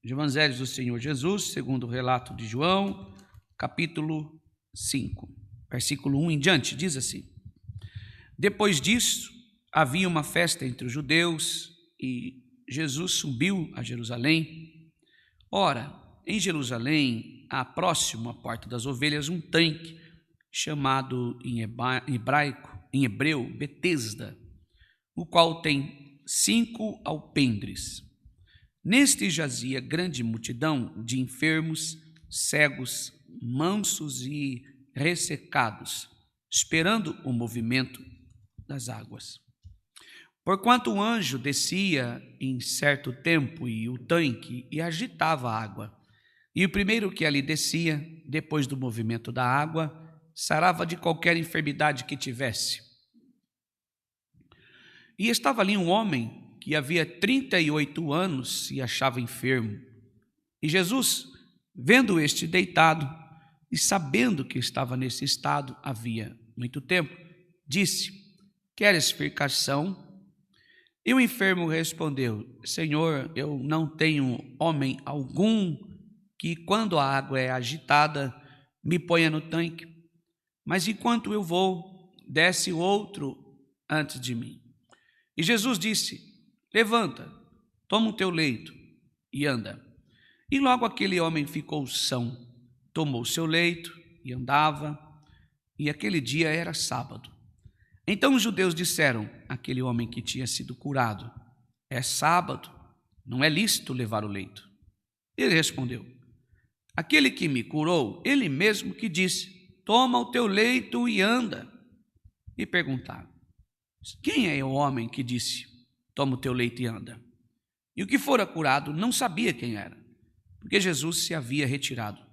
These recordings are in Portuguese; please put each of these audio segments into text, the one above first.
Evangelho do Senhor Jesus, segundo o relato de João, capítulo 5, versículo 1 em diante, diz assim: Depois disso, havia uma festa entre os judeus e Jesus subiu a Jerusalém. Ora, em Jerusalém, há próximo à Porta das Ovelhas um tanque, chamado em hebreu, Betesda, o qual tem 5 alpendres. Neste jazia grande multidão de enfermos, cegos, mansos e ressecados, esperando o movimento das águas. Porquanto o anjo descia em certo tempo e o tanque e agitava a água, e o primeiro que ali descia, depois do movimento da água, sarava de qualquer enfermidade que tivesse. E estava ali um homem que havia 38 anos se achava enfermo. E Jesus, vendo este deitado e sabendo que estava nesse estado havia muito tempo, disse: Queres explicação? E o enfermo respondeu: Senhor, eu não tenho homem algum que, quando a água é agitada, me ponha no tanque, mas enquanto eu vou, desce outro antes de mim. E Jesus disse: Levanta, toma o teu leito e anda. E logo aquele homem ficou são, tomou o seu leito e andava, e aquele dia era sábado. Então os judeus disseram àquele homem que tinha sido curado: É sábado, não é lícito levar o leito. Ele respondeu: Aquele que me curou, ele mesmo que disse: Toma o teu leito e anda. E perguntaram: Quem é o homem que disse: Toma o teu leito e anda? E o que fora curado não sabia quem era, porque Jesus se havia retirado,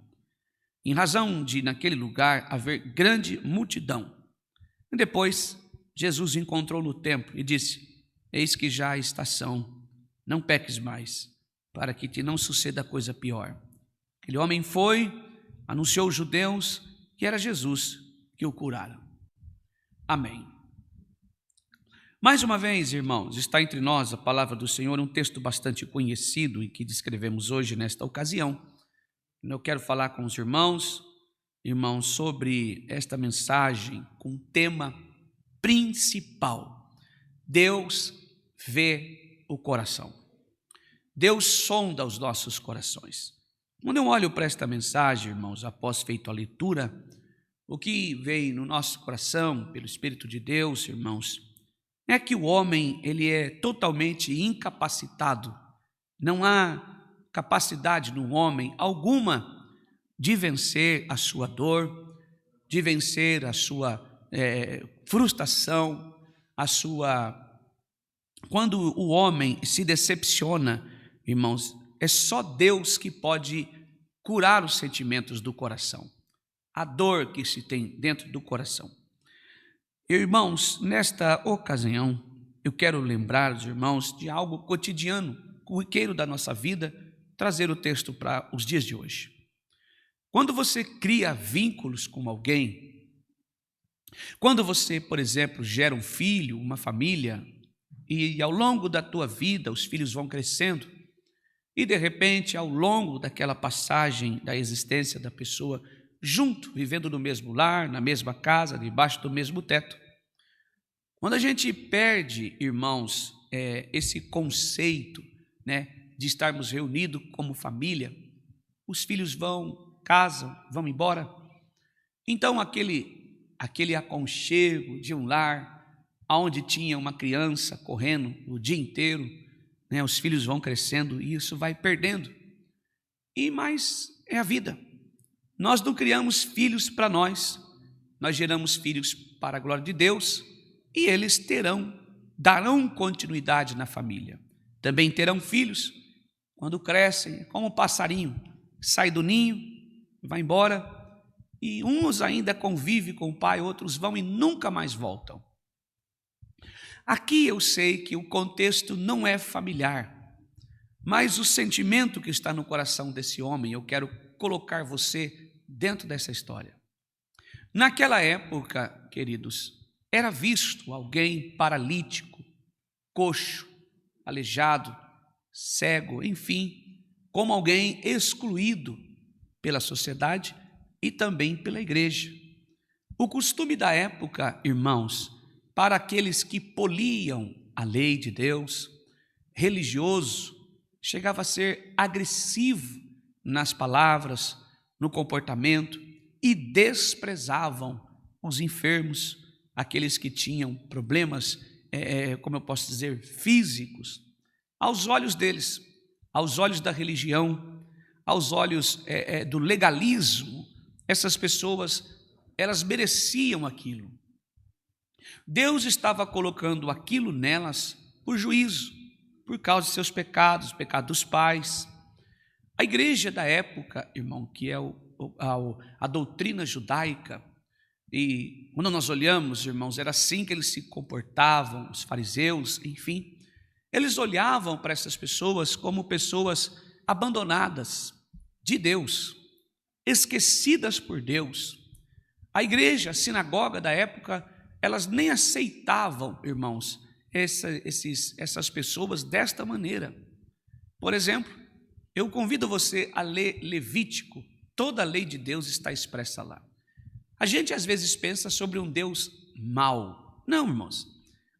em razão de naquele lugar haver grande multidão. E depois Jesus encontrou no templo e disse: Eis que já a estação, não peques mais, para que te não suceda coisa pior. Aquele homem foi, anunciou aos judeus que era Jesus que o curara. Amém. Mais uma vez, irmãos, está entre nós a palavra do Senhor, um texto bastante conhecido e que descrevemos hoje nesta ocasião. Eu quero falar com os irmãos, sobre esta mensagem com o tema principal: Deus vê o coração. Deus sonda os nossos corações. Quando eu olho para esta mensagem, irmãos, após feito a leitura, o que veio no nosso coração pelo Espírito de Deus, irmãos, é que o homem ele é totalmente incapacitado. Não há capacidade no homem alguma de vencer a sua dor, de vencer a sua frustração, Quando o homem se decepciona, irmãos, é só Deus que pode curar os sentimentos do coração, a dor que se tem dentro do coração. Irmãos, nesta ocasião, eu quero lembrar os irmãos de algo cotidiano, corriqueiro da nossa vida, trazer o texto para os dias de hoje. Quando você cria vínculos com alguém, quando você, por exemplo, gera um filho, uma família, e ao longo da tua vida os filhos vão crescendo, e de repente, ao longo daquela passagem da existência da pessoa, junto, vivendo no mesmo lar, na mesma casa, debaixo do mesmo teto, quando a gente perde, irmãos, esse conceito, de estarmos reunidos como família, os filhos casam, vão embora. Então aquele aconchego de um lar, onde tinha uma criança correndo o dia inteiro, os filhos vão crescendo e isso vai perdendo. Mas é a vida. Nós não criamos filhos para nós geramos filhos para a glória de Deus, e eles darão continuidade na família. Também terão filhos, quando crescem, como um passarinho, sai do ninho, vai embora, e uns ainda convivem com o pai, outros vão e nunca mais voltam. Aqui eu sei que o contexto não é familiar, mas o sentimento que está no coração desse homem, eu quero colocar você dentro dessa história. Naquela época, queridos, era visto alguém paralítico, coxo, aleijado, cego, enfim, como alguém excluído pela sociedade e também pela igreja. O costume da época, irmãos, para aqueles que poliam a lei de Deus, religioso, chegava a ser agressivo nas palavras, no comportamento, e desprezavam os enfermos, aqueles que tinham problemas, como eu posso dizer, físicos. Aos olhos deles, aos olhos da religião, aos olhos do legalismo, essas pessoas, elas mereciam aquilo. Deus estava colocando aquilo nelas por juízo, por causa de seus pecados, pecado dos pais. A igreja da época, irmão, que é a doutrina judaica, e quando nós olhamos, irmãos, era assim que eles se comportavam, os fariseus, enfim, eles olhavam para essas pessoas como pessoas abandonadas de Deus, esquecidas por Deus. A igreja, a sinagoga da época, elas nem aceitavam, irmãos, essas pessoas desta maneira. Por exemplo, eu convido você a ler Levítico, toda a lei de Deus está expressa lá. A gente às vezes pensa sobre um Deus mau. Não, irmãos,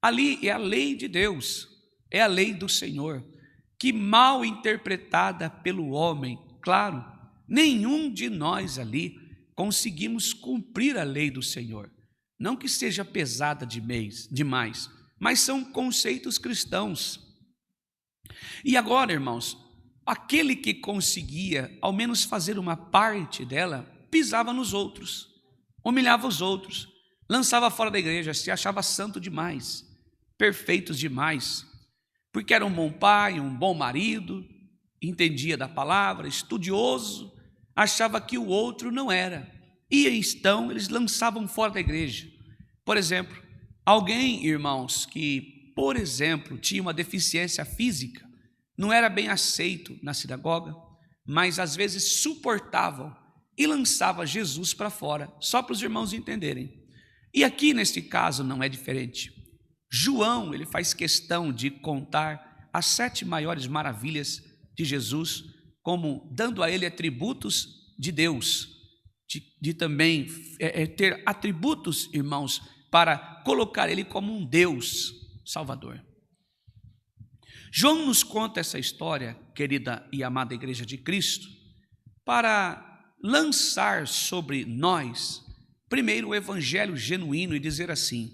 ali é a lei de Deus, é a lei do Senhor, que mal interpretada pelo homem, claro, nenhum de nós ali conseguimos cumprir a lei do Senhor. Não que seja pesada demais, mas são conceitos cristãos. E agora, irmãos, aquele que conseguia ao menos fazer uma parte dela, pisava nos outros, humilhava os outros, lançava fora da igreja, se achava santo demais, perfeitos demais, porque era um bom pai, um bom marido, entendia da palavra, estudioso, achava que o outro não era, e então eles lançavam fora da igreja. Por exemplo, alguém, irmãos, que, por exemplo, tinha uma deficiência física, não era bem aceito na sinagoga, mas às vezes suportavam e lançava Jesus para fora, só para os irmãos entenderem. E aqui neste caso não é diferente. João, ele faz questão de contar as 7 maiores maravilhas de Jesus, como dando a ele atributos de Deus, de também ter atributos, irmãos, para colocar ele como um Deus Salvador. João nos conta essa história, querida e amada Igreja de Cristo, para lançar sobre nós, primeiro, o evangelho genuíno e dizer assim,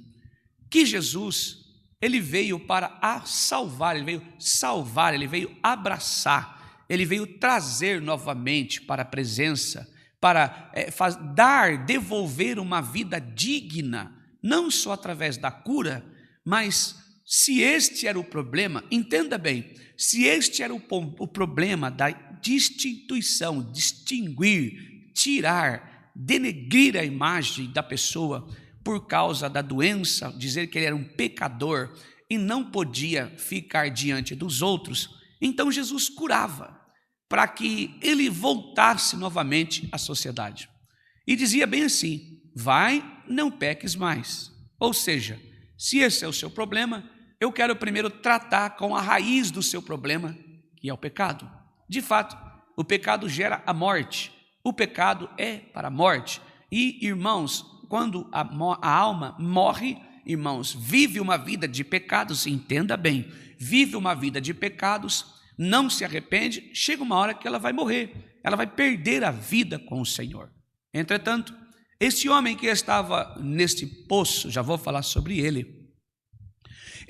que Jesus, ele veio para salvar, ele veio abraçar, ele veio trazer novamente para a presença, para devolver uma vida digna, não só através da cura, mas se este era o problema, entenda bem, se este era o problema da destituição, distinguir, tirar, denegrir a imagem da pessoa por causa da doença, dizer que ele era um pecador e não podia ficar diante dos outros, então Jesus curava para que ele voltasse novamente à sociedade. E dizia bem assim, vai, não peques mais. Ou seja, se esse é o seu problema, eu quero primeiro tratar com a raiz do seu problema, que é o pecado. De fato, o pecado gera a morte, o pecado é para a morte. E, irmãos, quando a alma morre, irmãos, vive uma vida de pecados, entenda bem, vive uma vida de pecados, não se arrepende, chega uma hora que ela vai morrer, ela vai perder a vida com o Senhor. Entretanto, esse homem que estava neste poço, já vou falar sobre ele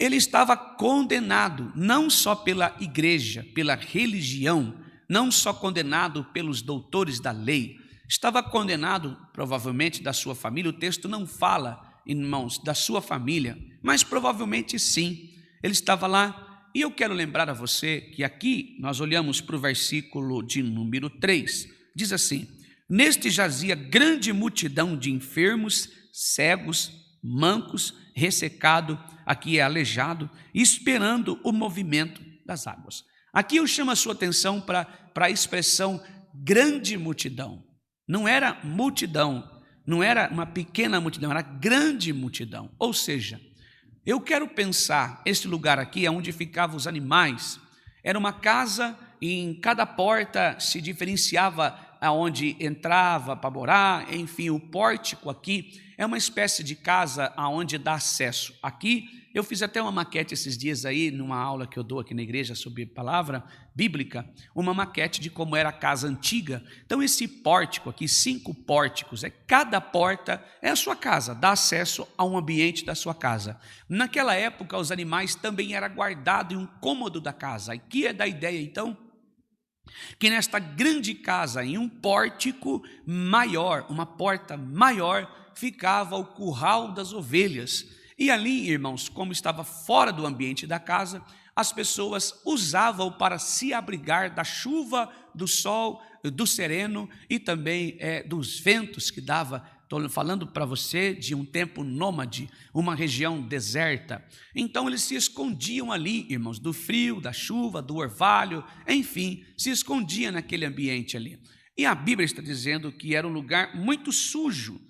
estava condenado, não só pela igreja, pela religião, não só condenado pelos doutores da lei, estava condenado provavelmente da sua família, o texto não fala, irmãos, da sua família, mas provavelmente sim, ele estava lá. E eu quero lembrar a você que aqui nós olhamos para o versículo de número 3, diz assim, neste jazia grande multidão de enfermos, cegos, mancos, ressecado, aqui é aleijado, esperando o movimento das águas. Aqui eu chamo a sua atenção para a expressão grande multidão. Não era multidão, não era uma pequena multidão, era grande multidão. Ou seja, eu quero pensar, este lugar aqui é onde ficavam os animais, era uma casa em cada porta se diferenciava aonde entrava para morar, enfim, o pórtico aqui é uma espécie de casa aonde dá acesso. Aqui, eu fiz até uma maquete esses dias aí, numa aula que eu dou aqui na igreja sobre palavra bíblica, uma maquete de como era a casa antiga. Então, esse pórtico aqui, 5 pórticos, cada porta é a sua casa, dá acesso a um ambiente da sua casa. Naquela época, os animais também eram guardados em um cômodo da casa. Aqui é da ideia, então, que nesta grande casa, em um pórtico maior, uma porta maior, ficava o curral das ovelhas. E ali, irmãos, como estava fora do ambiente da casa, as pessoas usavam para se abrigar da chuva, do sol, do sereno e também dos ventos que dava. Estou falando para você de um tempo nômade, uma região deserta. Então eles se escondiam ali, irmãos, do frio, da chuva, do orvalho, enfim, se escondiam naquele ambiente ali. E a Bíblia está dizendo que era um lugar muito sujo.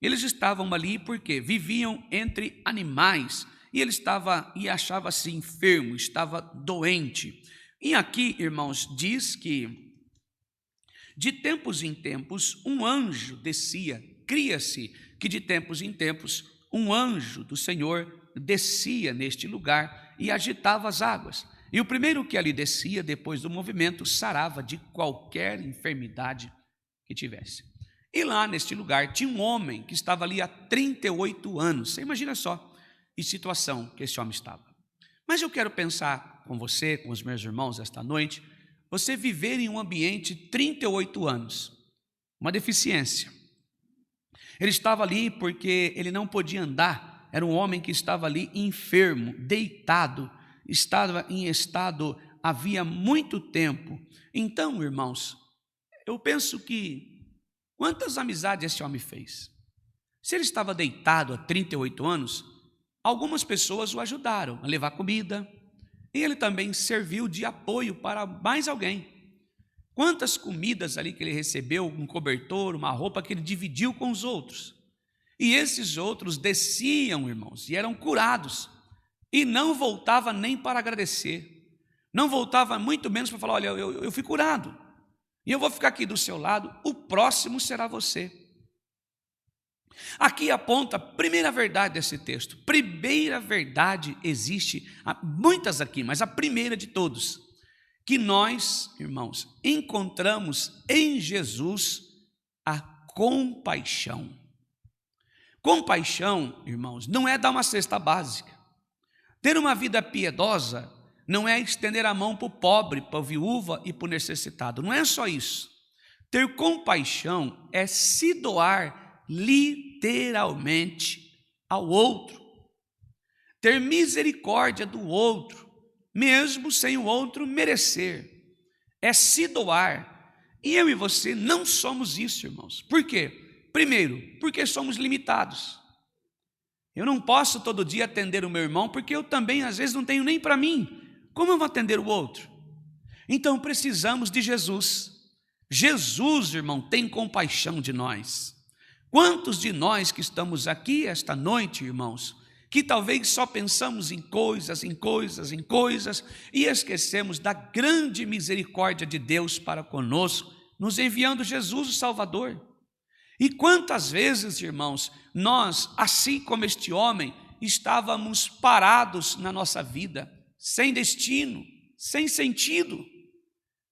Eles estavam ali porque viviam entre animais e ele achava-se enfermo, estava doente. E aqui, irmãos, diz que de tempos em tempos um anjo descia. Cria-se que de tempos em tempos um anjo do Senhor descia neste lugar e agitava as águas. E o primeiro que ali descia, depois do movimento, sarava de qualquer enfermidade que tivesse. E lá neste lugar tinha um homem que estava ali há 38 anos. Você imagina só que situação que esse homem estava. Mas eu quero pensar com você, com os meus irmãos esta noite, você viver em um ambiente 38 anos, uma deficiência. Ele estava ali porque ele não podia andar, era um homem que estava ali enfermo, deitado, estava em estado havia muito tempo. Então, irmãos, eu penso que quantas amizades esse homem fez? Se ele estava deitado há 38 anos, algumas pessoas o ajudaram a levar comida, e ele também serviu de apoio para mais alguém. Quantas comidas ali que ele recebeu, um cobertor, uma roupa que ele dividiu com os outros. E esses outros desciam, irmãos, e eram curados. E não voltava nem para agradecer. Não voltava muito menos para falar, olha, eu fui curado. E eu vou ficar aqui do seu lado, o próximo será você. Aqui aponta a primeira verdade desse texto. Primeira verdade existe, há muitas aqui, mas a primeira de todos. Que nós, irmãos, encontramos em Jesus a compaixão. Compaixão, irmãos, não é dar uma cesta básica. Ter uma vida piedosa não é estender a mão para o pobre, para a viúva e para o necessitado. Não é só isso. Ter compaixão é se doar literalmente ao outro. Ter misericórdia do outro, mesmo sem o outro merecer, é se doar. E eu e você não somos isso, irmãos. Por quê? Primeiro, porque somos limitados. Eu não posso todo dia atender o meu irmão, porque eu também às vezes não tenho nem para mim. Como eu vou atender o outro? Então precisamos de Jesus. Jesus, irmão, tem compaixão de nós. Quantos de nós que estamos aqui esta noite, irmãos, que talvez só pensamos em coisas e esquecemos da grande misericórdia de Deus para conosco, nos enviando Jesus o Salvador. E quantas vezes, irmãos, nós, assim como este homem, estávamos parados na nossa vida, sem destino, sem sentido.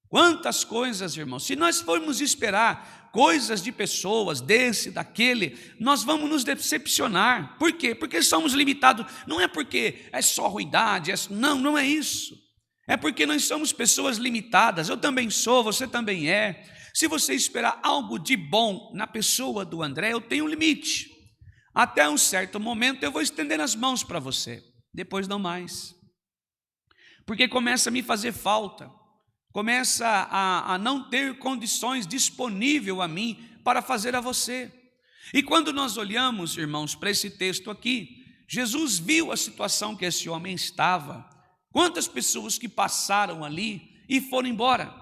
Quantas coisas, irmãos, se nós formos esperar coisas de pessoas, desse, daquele, nós vamos nos decepcionar. Por quê? Porque somos limitados. Não é porque é só ruindade, não é isso. É porque nós somos pessoas limitadas. Eu também sou, você também é. Se você esperar algo de bom na pessoa do André, eu tenho um limite. Até um certo momento eu vou estender as mãos para você, depois não mais. Porque começa a me fazer falta, começa a não ter condições disponíveis a mim para fazer a você. E quando nós olhamos, irmãos, para esse texto aqui, Jesus viu a situação que esse homem estava. Quantas pessoas que passaram ali e foram embora.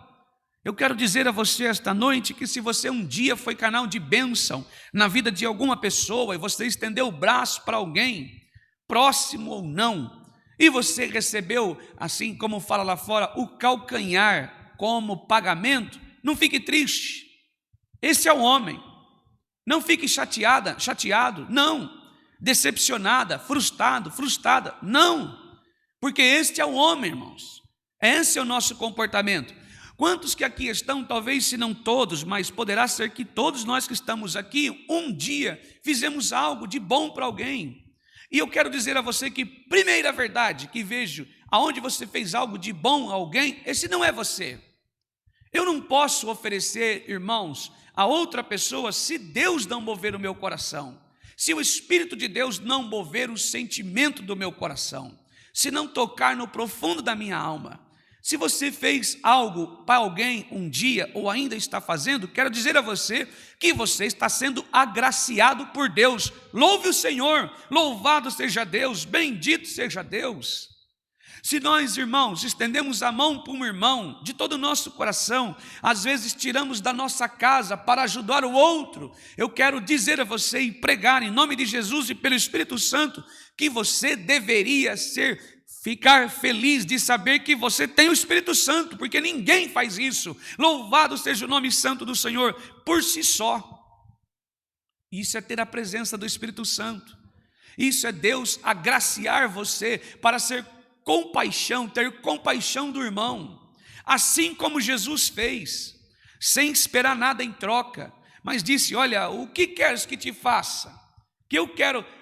Eu quero dizer a você esta noite que se você um dia foi canal de bênção na vida de alguma pessoa e você estendeu o braço para alguém, próximo ou não, e você recebeu, assim como fala lá fora, o calcanhar como pagamento, não fique triste. Esse é o homem. Não fique chateado, não. Decepcionada, frustrada, não. Porque este é o homem, irmãos. Esse é o nosso comportamento. Quantos que aqui estão, talvez se não todos, mas poderá ser que todos nós que estamos aqui, um dia fizemos algo de bom para alguém. E eu quero dizer a você que, primeira verdade que vejo, aonde você fez algo de bom a alguém, esse não é você. Eu não posso oferecer, irmãos, a outra pessoa se Deus não mover o meu coração, se o Espírito de Deus não mover o sentimento do meu coração, se não tocar no profundo da minha alma. Se você fez algo para alguém um dia ou ainda está fazendo, quero dizer a você que você está sendo agraciado por Deus. Louve o Senhor, louvado seja Deus, bendito seja Deus. Se nós, irmãos, estendemos a mão para um irmão de todo o nosso coração, às vezes tiramos da nossa casa para ajudar o outro, eu quero dizer a você e pregar em nome de Jesus e pelo Espírito Santo que você deveria ficar feliz de saber que você tem o Espírito Santo, porque ninguém faz isso. Louvado seja o nome santo do Senhor por si só. Isso é ter a presença do Espírito Santo. Isso é Deus agraciar você para ter compaixão do irmão, assim como Jesus fez, sem esperar nada em troca, mas disse: olha, o que queres que te faça?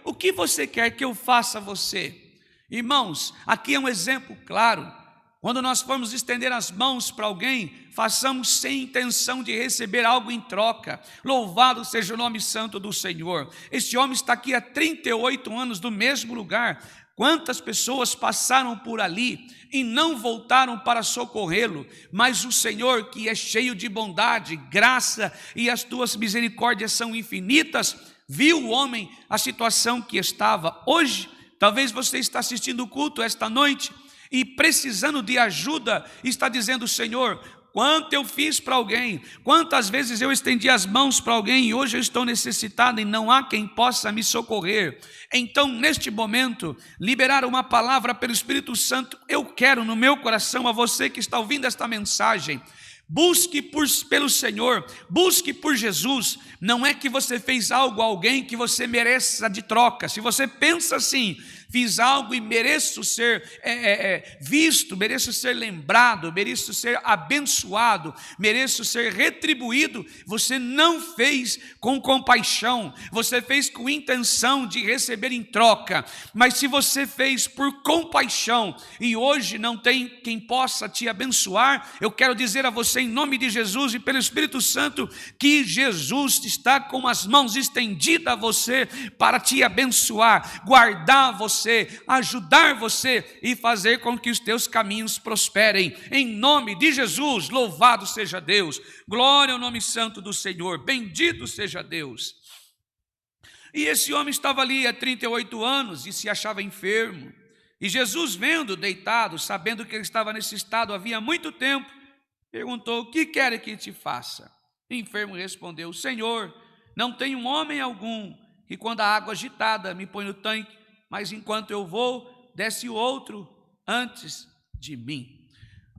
O que você quer que eu faça a você? Irmãos, aqui é um exemplo claro. Quando nós formos estender as mãos para alguém, façamos sem intenção de receber algo em troca. Louvado seja o nome santo do Senhor. Este homem está aqui há 38 anos no mesmo lugar. Quantas pessoas passaram por ali e não voltaram para socorrê-lo, mas o Senhor, que é cheio de bondade, graça e as tuas misericórdias são infinitas, viu o homem, a situação que estava. Hoje, talvez você está assistindo o culto esta noite e precisando de ajuda, está dizendo: Senhor, quanto eu fiz para alguém, quantas vezes eu estendi as mãos para alguém e hoje eu estou necessitado e não há quem possa me socorrer. Então, neste momento, liberar uma palavra pelo Espírito Santo, eu quero no meu coração a você que está ouvindo esta mensagem. Busque pelo Senhor, busque por Jesus. Não é que você fez algo a alguém que você mereça de troca. Se você pensa assim: fiz algo e mereço ser visto, mereço ser lembrado, mereço ser abençoado, mereço ser retribuído, você não fez com compaixão, você fez com intenção de receber em troca. Mas se você fez por compaixão e hoje não tem quem possa te abençoar, eu quero dizer a você, em nome de Jesus e pelo Espírito Santo, que Jesus está com as mãos estendidas a você para te abençoar, guardar você, ajudar você e fazer com que os teus caminhos prosperem. Em nome de Jesus, louvado seja Deus. Glória ao nome santo do Senhor. Bendito seja Deus. E esse homem estava ali há 38 anos e se achava enfermo. E Jesus, vendo deitado, sabendo que ele estava nesse estado havia muito tempo, perguntou: o que quer que te faça? O enfermo respondeu: Senhor, não tem homem algum que quando a água agitada me põe no tanque, mas enquanto eu vou, desce outro antes de mim.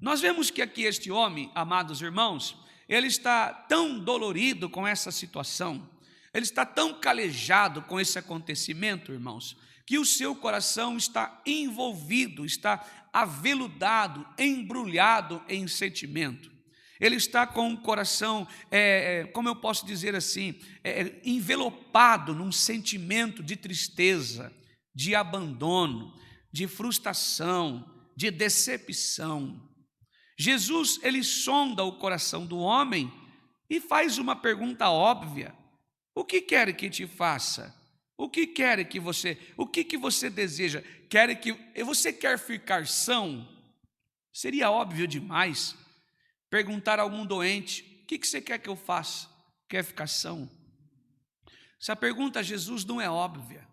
Nós vemos que aqui este homem, amados irmãos, ele está tão dolorido com essa situação, ele está tão calejado com esse acontecimento, irmãos, que o seu coração está envolvido, está aveludado, embrulhado em sentimento. Ele está com o coração, como eu posso dizer assim, envelopado num sentimento de tristeza, de abandono, de frustração, de decepção. Jesus, ele sonda o coração do homem e faz uma pergunta óbvia: o que quer que te faça? O que você deseja? Você quer ficar são? Seria óbvio demais perguntar a algum doente: o que você quer que eu faça? Quer ficar são? Essa pergunta a Jesus não é óbvia,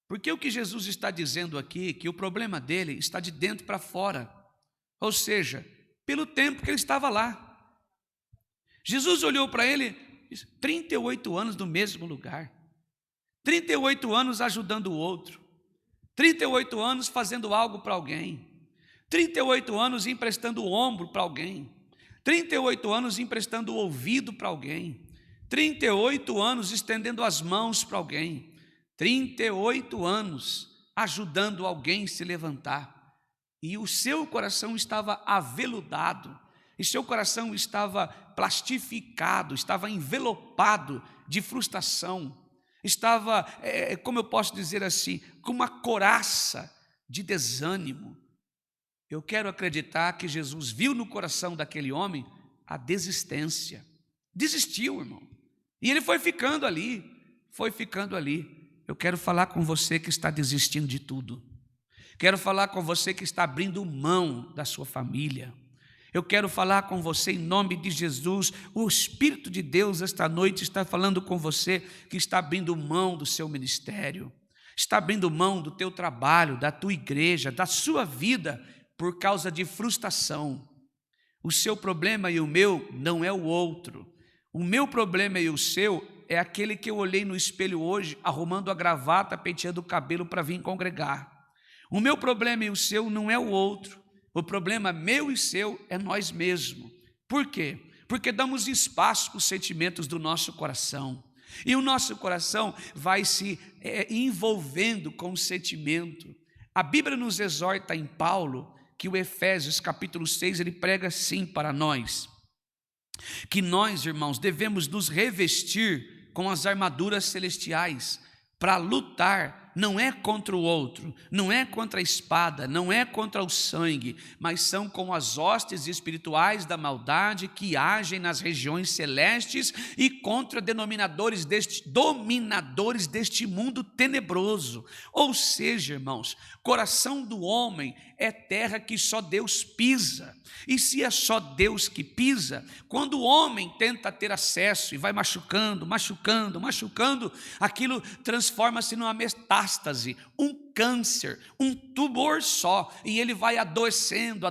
porque o que Jesus está dizendo aqui, que o problema dele está de dentro para fora, ou seja, pelo tempo que ele estava lá. Jesus olhou para ele, 38 anos no mesmo lugar, 38 anos ajudando o outro, 38 anos fazendo algo para alguém, 38 anos emprestando o ombro para alguém, 38 anos emprestando o ouvido para alguém, 38 anos estendendo as mãos para alguém, 38 anos ajudando alguém a se levantar, e o seu coração estava aveludado, e seu coração estava plastificado, estava envelopado de frustração, estava, como eu posso dizer assim, com uma couraça de desânimo. Eu quero acreditar que Jesus viu no coração daquele homem a desistência. Desistiu, irmão. E ele foi ficando ali, foi ficando ali. Eu quero falar com você que está desistindo de tudo. Quero falar com você que está abrindo mão da sua família. Eu quero falar com você em nome de Jesus. O Espírito de Deus esta noite está falando com você que está abrindo mão do seu ministério, está abrindo mão do teu trabalho, da tua igreja, da sua vida, por causa de frustração. O seu problema e o meu não é o outro. O meu problema e o seu é aquele que eu olhei no espelho hoje, arrumando a gravata, penteando o cabelo para vir congregar. O meu problema e o seu não é o outro. O problema meu e seu é nós mesmos. Por quê? Porque damos espaço para os sentimentos do nosso coração. E o nosso coração vai se envolvendo com o sentimento. A Bíblia nos exorta em Paulo, que o Efésios capítulo 6, ele prega assim para nós, que nós, irmãos, devemos nos revestir com as armaduras celestiais para lutar. Não é contra o outro, não é contra a espada, não é contra o sangue, mas são com as hostes espirituais da maldade que agem nas regiões celestes e contra dominadores deste mundo tenebroso. Ou seja, irmãos, coração do homem é terra que só Deus pisa. E se é só Deus que pisa, quando o homem tenta ter acesso e vai machucando, aquilo transforma-se numa metástase, um câncer, um tumor só, e ele vai adoecendo,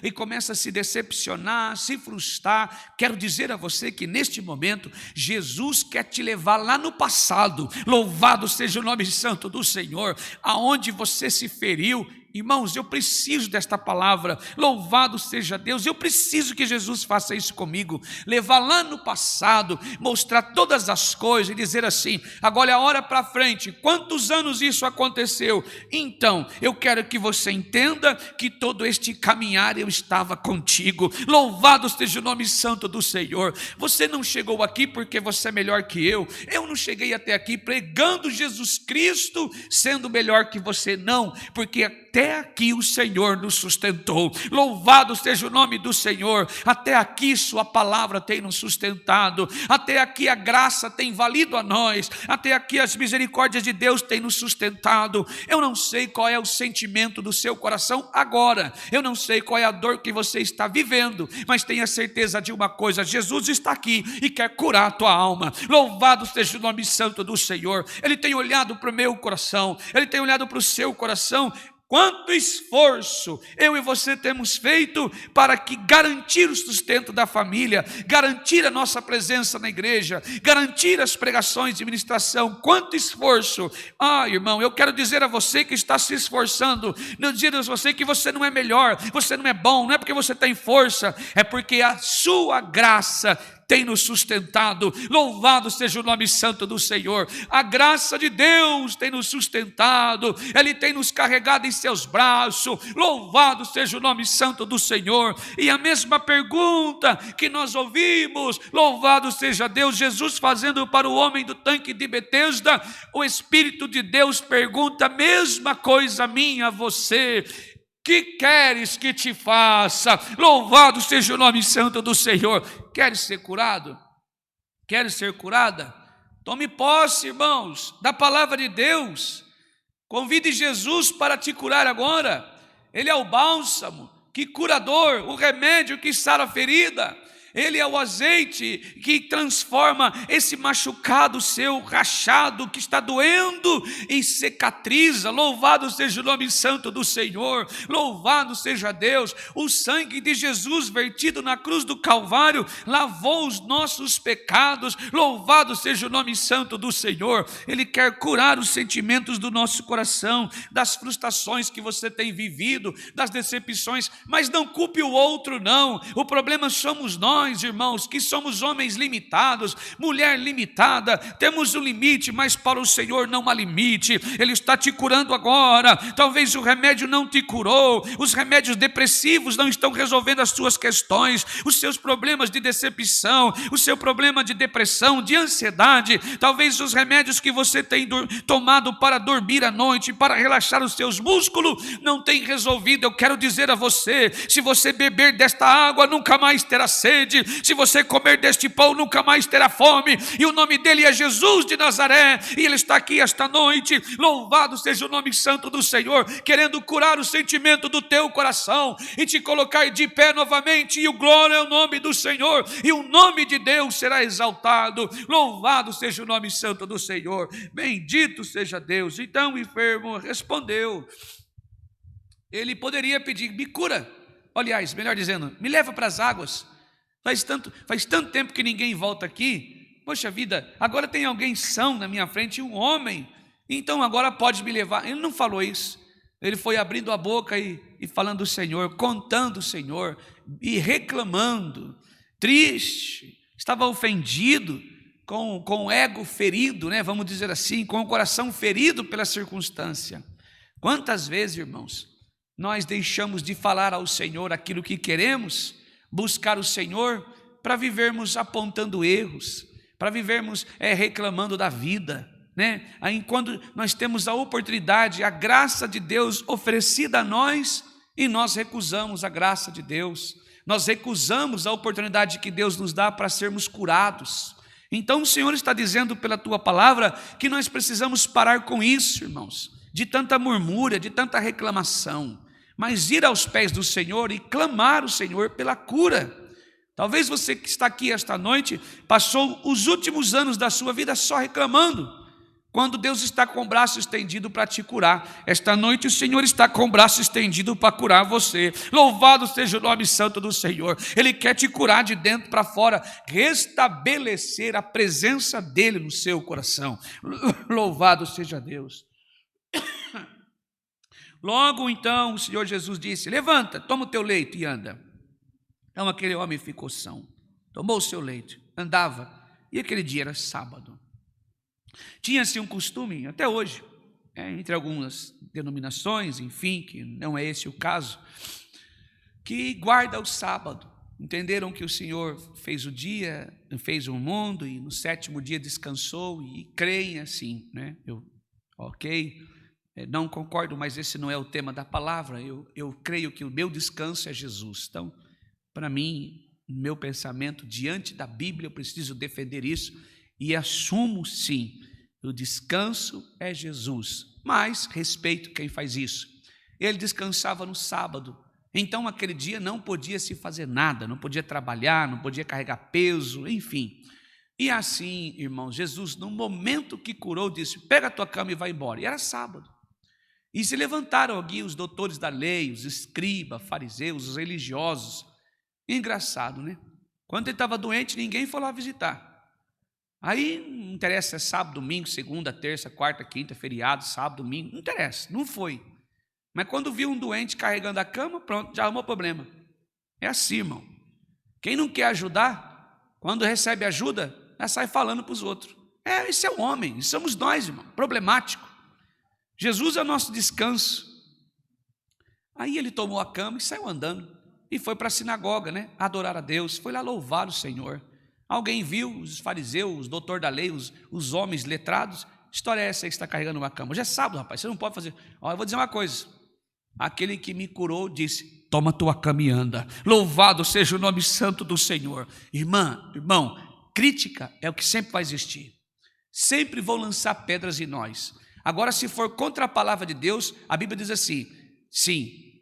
e começa a se decepcionar, se frustrar. Quero dizer a você que neste momento, Jesus quer te levar lá no passado, louvado seja o nome santo do Senhor, aonde você se feriu. Irmãos, eu preciso desta palavra, louvado seja Deus, eu preciso que Jesus faça isso comigo, levar lá no passado, mostrar todas as coisas e dizer assim, agora é a hora para frente, quantos anos isso aconteceu? Então, eu quero que você entenda que todo este caminhar eu estava contigo, louvado seja o nome santo do Senhor. Você não chegou aqui porque você é melhor que eu não cheguei até aqui pregando Jesus Cristo, sendo melhor que você, não, porque até aqui o Senhor nos sustentou, louvado seja o nome do Senhor, até aqui sua palavra tem nos sustentado, até aqui a graça tem valido a nós, até aqui as misericórdias de Deus têm nos sustentado. Eu não sei qual é o sentimento do seu coração agora, eu não sei qual é a dor que você está vivendo, mas tenha certeza de uma coisa, Jesus está aqui e quer curar a tua alma, louvado seja o nome santo do Senhor. Ele tem olhado para o meu coração, Ele tem olhado para o seu coração. Quanto esforço eu e você temos feito para que garantir o sustento da família, garantir a nossa presença na igreja, garantir as pregações de ministração. Quanto esforço! Irmão, eu quero dizer a você que está se esforçando, não dizer a você que você não é melhor, você não é bom, não é porque você tem força, é porque a sua graça tem nos sustentado, louvado seja o nome santo do Senhor. A graça de Deus tem nos sustentado, Ele tem nos carregado em seus braços, louvado seja o nome santo do Senhor. E a mesma pergunta que nós ouvimos, louvado seja Deus, Jesus fazendo para o homem do tanque de Betesda, o Espírito de Deus pergunta a mesma coisa a mim, a você: que queres que te faça? Louvado seja o nome santo do Senhor. Queres ser curado? Queres ser curada? Tome posse, irmãos, da palavra de Deus. Convide Jesus para te curar agora. Ele é o bálsamo que curador, o remédio que sara a ferida. Ele é o azeite que transforma esse machucado seu, rachado, que está doendo, em cicatriza. Louvado seja o nome santo do Senhor, louvado seja Deus. O sangue de Jesus vertido na cruz do Calvário lavou os nossos pecados. Louvado seja o nome santo do Senhor. Ele quer curar os sentimentos do nosso coração, das frustrações que você tem vivido, das decepções, mas não culpe o outro não. O problema somos nós, irmãos, que somos homens limitados, mulher limitada, temos um limite, mas para o Senhor não há limite. Ele está te curando agora. Talvez o remédio não te curou, os remédios depressivos não estão resolvendo as suas questões, os seus problemas de decepção, o seu problema de depressão, de ansiedade. Talvez os remédios que você tem tomado para dormir à noite, para relaxar os seus músculos, não tem resolvido. Eu quero dizer a você, se você beber desta água, nunca mais terá sede. Se você comer deste pão, nunca mais terá fome. E o nome dele é Jesus de Nazaré, e ele está aqui esta noite. Louvado seja o nome santo do Senhor, querendo curar o sentimento do teu coração e te colocar de pé novamente. E o glória é o nome do Senhor, e o nome de Deus será exaltado. Louvado seja o nome santo do Senhor, bendito seja Deus. Então o enfermo respondeu. Ele poderia pedir: me cura. Aliás, melhor dizendo, me leva para as águas. Faz tanto tempo que ninguém volta aqui. Poxa vida, agora tem alguém são na minha frente, um homem. Então agora pode me levar. Ele não falou isso. Ele foi abrindo a boca e falando do Senhor, contando o Senhor e reclamando, triste, estava ofendido, com o ego ferido, né? Vamos dizer assim, com o coração ferido pela circunstância. Quantas vezes, irmãos, nós deixamos de falar ao Senhor aquilo que queremos, buscar o Senhor, para vivermos apontando erros, para vivermos reclamando da vida, né? Aí quando nós temos a oportunidade, a graça de Deus oferecida a nós, e nós recusamos a graça de Deus, nós recusamos a oportunidade que Deus nos dá para sermos curados. Então o Senhor está dizendo pela tua palavra que nós precisamos parar com isso, irmãos, de tanta murmúria, de tanta reclamação, mas ir aos pés do Senhor e clamar o Senhor pela cura. Talvez você que está aqui esta noite passou os últimos anos da sua vida só reclamando, quando Deus está com o braço estendido para te curar. Esta noite o Senhor está com o braço estendido para curar você. Louvado seja o nome santo do Senhor. Ele quer te curar de dentro para fora, restabelecer a presença dele no seu coração. Louvado seja Deus. Logo então o Senhor Jesus disse: levanta, toma o teu leito e anda. Então aquele homem ficou são, tomou o seu leito, andava, e aquele dia era sábado. Tinha-se um costume, até hoje, entre algumas denominações, enfim, que não é esse o caso, que guarda o sábado. Entenderam que o Senhor fez o dia, fez o mundo, e no sétimo dia descansou, e creem assim, né? Não concordo, mas esse não é o tema da palavra. Eu creio que o meu descanso é Jesus. Então, para mim, meu pensamento, diante da Bíblia, eu preciso defender isso, e assumo sim, o descanso é Jesus, mas respeito quem faz isso. Ele descansava no sábado, então aquele dia não podia se fazer nada, não podia trabalhar, não podia carregar peso, enfim. E assim, irmãos, Jesus, no momento que curou, disse: pega a tua cama e vai embora. E era sábado. E se levantaram aqui os doutores da lei, os escribas, fariseus, os religiosos. Engraçado, né? Quando ele estava doente, ninguém foi lá visitar. Aí não interessa se é sábado, domingo, segunda, terça, quarta, quinta, feriado, sábado, domingo, não interessa, não foi. Mas quando viu um doente carregando a cama, pronto, já arrumou problema. É assim, irmão. Quem não quer ajudar, quando recebe ajuda, já sai falando para os outros. Esse é o homem, somos nós, irmão, problemático. Jesus é o nosso descanso. Aí ele tomou a cama e saiu andando, e foi para a sinagoga, né, adorar a Deus, foi lá louvar o Senhor. Alguém viu os fariseus, os doutores da lei, os homens letrados? História é essa aí que está carregando uma cama? Hoje é sábado, rapaz, você não pode fazer. Eu vou dizer uma coisa: aquele que me curou disse: toma tua cama e anda. Louvado seja o nome santo do Senhor. Irmão, crítica é o que sempre vai existir. Sempre vão lançar pedras em nós. Agora, se for contra a palavra de Deus, a Bíblia diz assim: sim,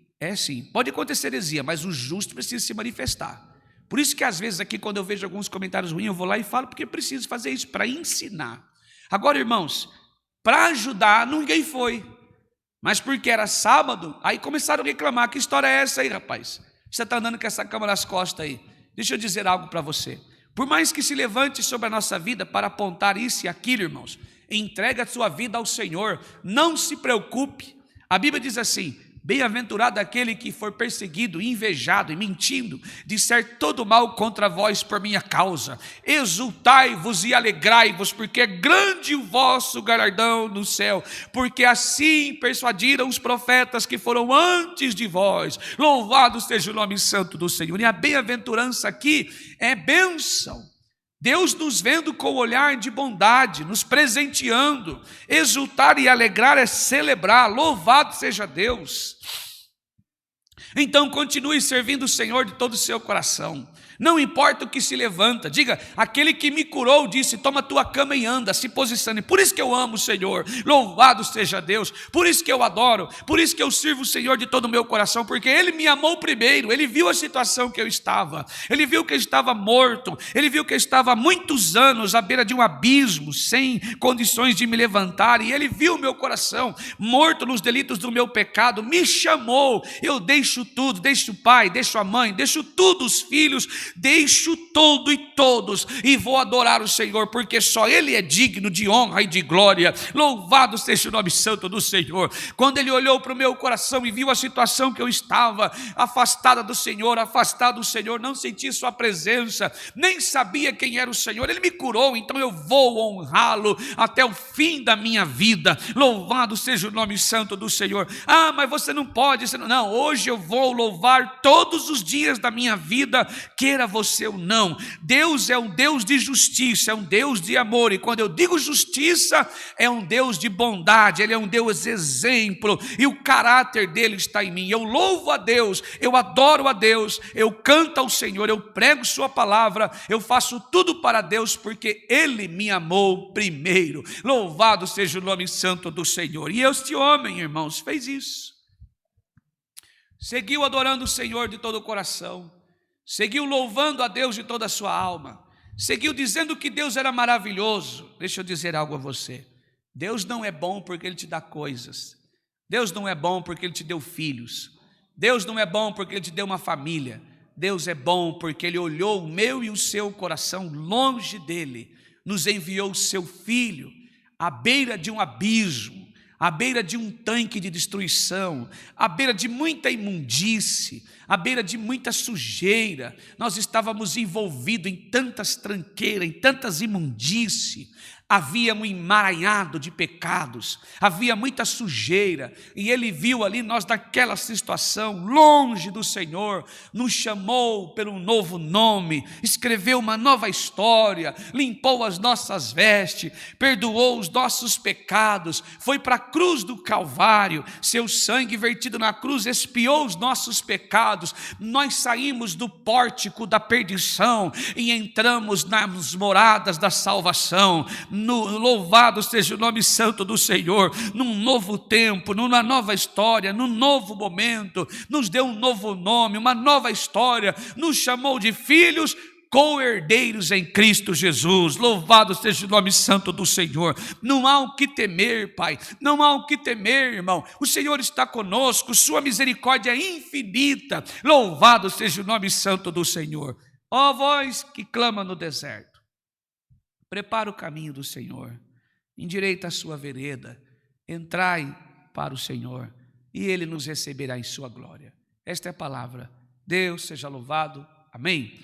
pode acontecer heresia, mas o justo precisa se manifestar. Por isso que às vezes aqui quando eu vejo alguns comentários ruins, eu vou lá e falo, porque eu preciso fazer isso para ensinar. Agora, irmãos, para ajudar, ninguém foi. Mas porque era sábado, aí começaram a reclamar. Que história é essa aí, rapaz? Você está andando com essa cama nas costas aí. Deixa eu dizer algo para você. Por mais que se levante sobre a nossa vida para apontar isso e aquilo, irmãos, entrega a sua vida ao Senhor, não se preocupe. A Bíblia diz assim: bem-aventurado aquele que for perseguido, invejado e mentindo, disser todo mal contra vós por minha causa. Exultai-vos e alegrai-vos, porque é grande o vosso galardão no céu, porque assim persuadiram os profetas que foram antes de vós. Louvado seja o nome santo do Senhor. E a bem-aventurança aqui é bênção. Deus nos vendo com o olhar de bondade, nos presenteando. Exultar e alegrar é celebrar. Louvado seja Deus. Então continue servindo o Senhor de todo o seu coração. Não importa o que se levanta, diga: aquele que me curou disse, toma tua cama e anda, se posicione. Por isso que eu amo o Senhor, louvado seja Deus. Por isso que eu adoro, por isso que eu sirvo o Senhor de todo o meu coração, porque Ele me amou primeiro. Ele viu a situação que eu estava, Ele viu que eu estava morto, Ele viu que eu estava há muitos anos à beira de um abismo, sem condições de me levantar, e Ele viu o meu coração morto nos delitos do meu pecado, me chamou. Eu deixo tudo, deixo o pai, deixo a mãe, deixo tudo, os filhos, deixo tudo e todos e vou adorar o Senhor, porque só Ele é digno de honra e de glória. Louvado seja o nome santo do Senhor. Quando Ele olhou para o meu coração e viu a situação que eu estava, afastada do Senhor, afastado do Senhor, não senti sua presença, nem sabia quem era o Senhor, Ele me curou, então eu vou honrá-lo até o fim da minha vida. Louvado seja o nome santo do Senhor. Ah, mas você não pode, não, hoje eu vou louvar todos os dias da minha vida, queira você ou não. Deus é um Deus de justiça, é um Deus de amor, e quando eu digo justiça, é um Deus de bondade. Ele é um Deus exemplo, e o caráter dele está em mim. Eu louvo a Deus, eu adoro a Deus, eu canto ao Senhor, eu prego sua palavra, eu faço tudo para Deus, porque Ele me amou primeiro. Louvado seja o nome santo do Senhor. E este homem, irmãos, fez isso, seguiu adorando o Senhor de todo o coração, seguiu louvando a Deus de toda a sua alma, seguiu dizendo que Deus era maravilhoso. Deixa eu dizer algo a você: Deus não é bom porque Ele te dá coisas, Deus não é bom porque Ele te deu filhos, Deus não é bom porque Ele te deu uma família. Deus é bom porque Ele olhou o meu e o seu coração longe dEle, nos enviou o seu Filho à beira de um abismo, à beira de um tanque de destruição, à beira de muita imundície, à beira de muita sujeira. Nós estávamos envolvidos em tantas tranqueiras, em tantas imundícies. Havia um emaranhado de pecados, havia muita sujeira, e Ele viu ali nós naquela situação, longe do Senhor, nos chamou pelo novo nome, escreveu uma nova história, limpou as nossas vestes, perdoou os nossos pecados, foi para a cruz do Calvário, seu sangue vertido na cruz expiou os nossos pecados. Nós saímos do pórtico da perdição e entramos nas moradas da salvação. Louvado seja o nome santo do Senhor, num novo tempo, numa nova história, num novo momento, nos deu um novo nome, uma nova história, nos chamou de filhos co-herdeiros em Cristo Jesus. Louvado seja o nome santo do Senhor. Não há o que temer, Pai, não há o que temer, irmão. O Senhor está conosco, sua misericórdia é infinita. Louvado seja o nome santo do Senhor. Ó voz que clama no deserto, prepara o caminho do Senhor, endireita a sua vereda, entrai para o Senhor, e Ele nos receberá em sua glória. Esta é a palavra. Deus seja louvado. Amém.